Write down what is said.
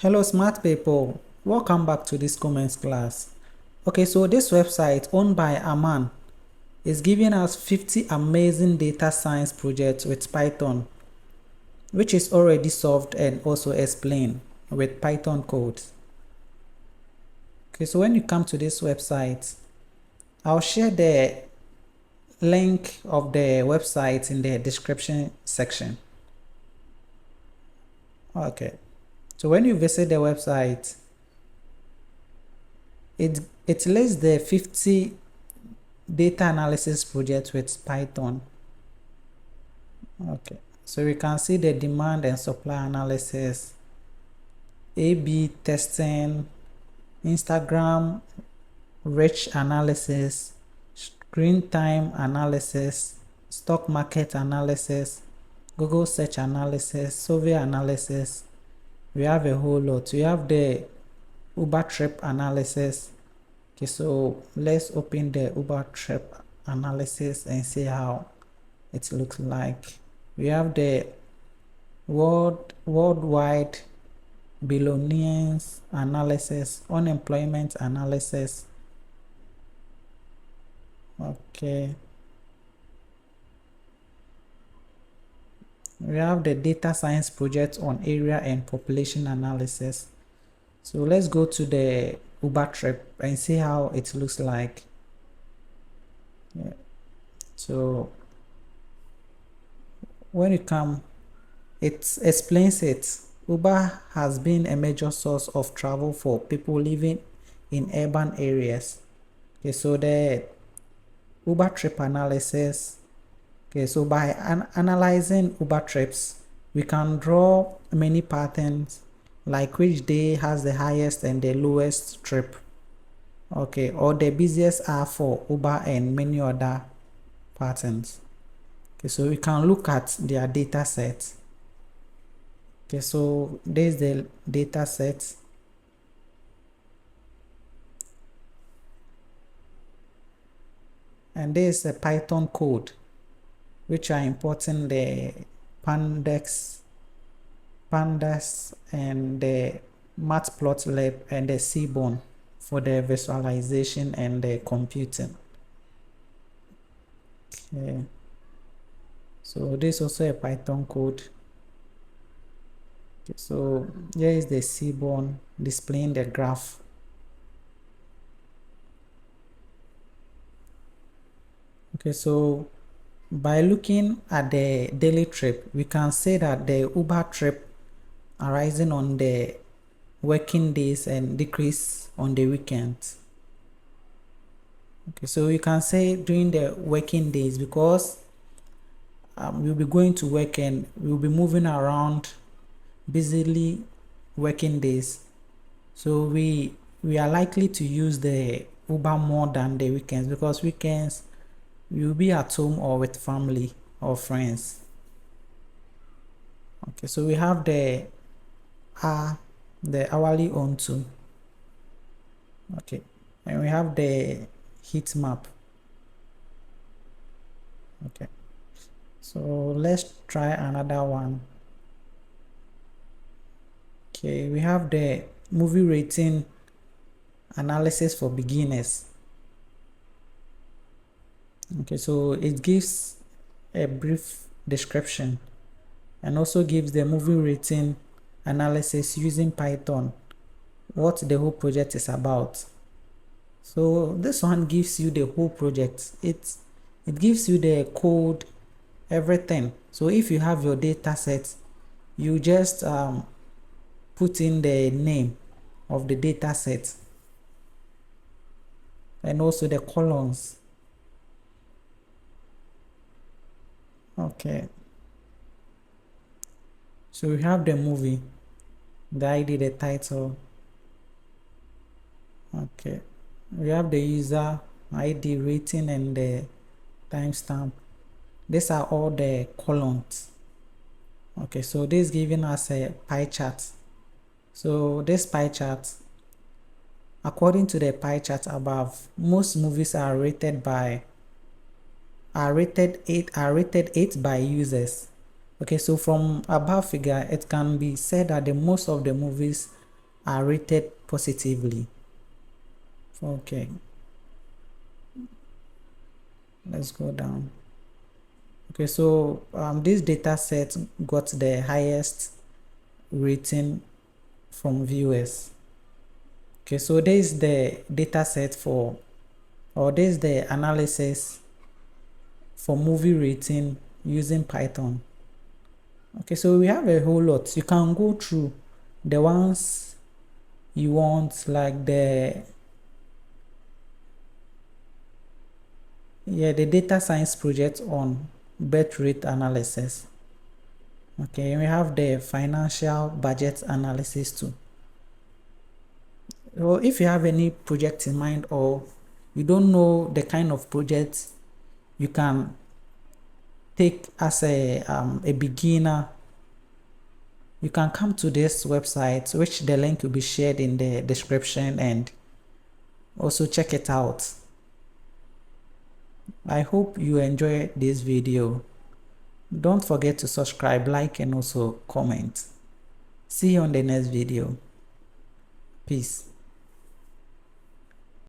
Hello smart people, welcome back to this comments class. Okay, so this website owned by Aman is giving us 50 amazing data science projects with Python, which is already solved and also explained with Python code. Okay, so when you come to this website, I'll share the link of the website in the description section. Okay, so when you visit the website, it lists the 50 data analysis projects with Python. Okay, so we can see the demand and supply analysis, A/B testing, Instagram reach analysis, screen time analysis, stock market analysis, Google search analysis, survey analysis. We have a whole lot. We have the Uber trip analysis. Okay, so let's open the Uber trip analysis and see how it looks like. We have the worldwide billionaires analysis, unemployment analysis. Okay, we have the data science project on area and population analysis. So let's go to the Uber trip and see how it looks like. Yeah. So when you come, it explains it. Uber has been a major source of travel for people living in urban areas. Okay, so the Uber trip analysis. Okay, so by analyzing Uber trips, we can draw many patterns like which day has the highest and the lowest trip. Okay, or the busiest are for Uber and many other patterns. Okay, so we can look at their data sets. Okay, so there's the data set. And there's a Python code which are importing the pandas and the matplotlib and the seaborn for the visualization and the computing. Okay, so this is also a Python code. Okay, so here is the seaborn displaying the graph. Okay, so by looking at the daily trip, we can say that the Uber trip arising on the working days and decrease on the weekends. Okay, so you can say during the working days because we'll be going to work and we'll be moving around busily working days. So we are likely to use the Uber more than the weekends because weekends you'll be at home or with family or friends. Okay, so we have the hourly on to. Okay, and we have the heat map. Okay, so let's try another one. Okay, we have the movie rating analysis for beginners. Okay, so it gives a brief description and also gives the movie rating analysis using Python, what the whole project is about. So this one gives you the whole project. It gives you the code, everything. So if you have your data set, you just put in the name of the data set and also the columns. Okay, so we have the movie, the ID, the title. Okay, we have the user ID, rating, and the timestamp. These are all the columns. Okay, so this is giving us a pie chart. So this pie chart, according to the pie chart above, most movies are rated 8 by users. Okay, so from above figure, it can be said that the most of the movies are rated positively. Okay, let's go down. Okay, so this data set got the highest rating from viewers. Okay, so there is the data set for, or there is the analysis for movie rating using Python. Okay, so we have a whole lot. You can go through the ones you want, like the data science project on birth rate analysis. Okay, we have the financial budget analysis too. Well, if you have any project in mind, or you don't know the kind of project you can take as a beginner, you can come to this website, which the link will be shared in the description, and also check it out. I hope you enjoy this video. Don't forget to subscribe, like, and also comment. See you on the next video. Peace.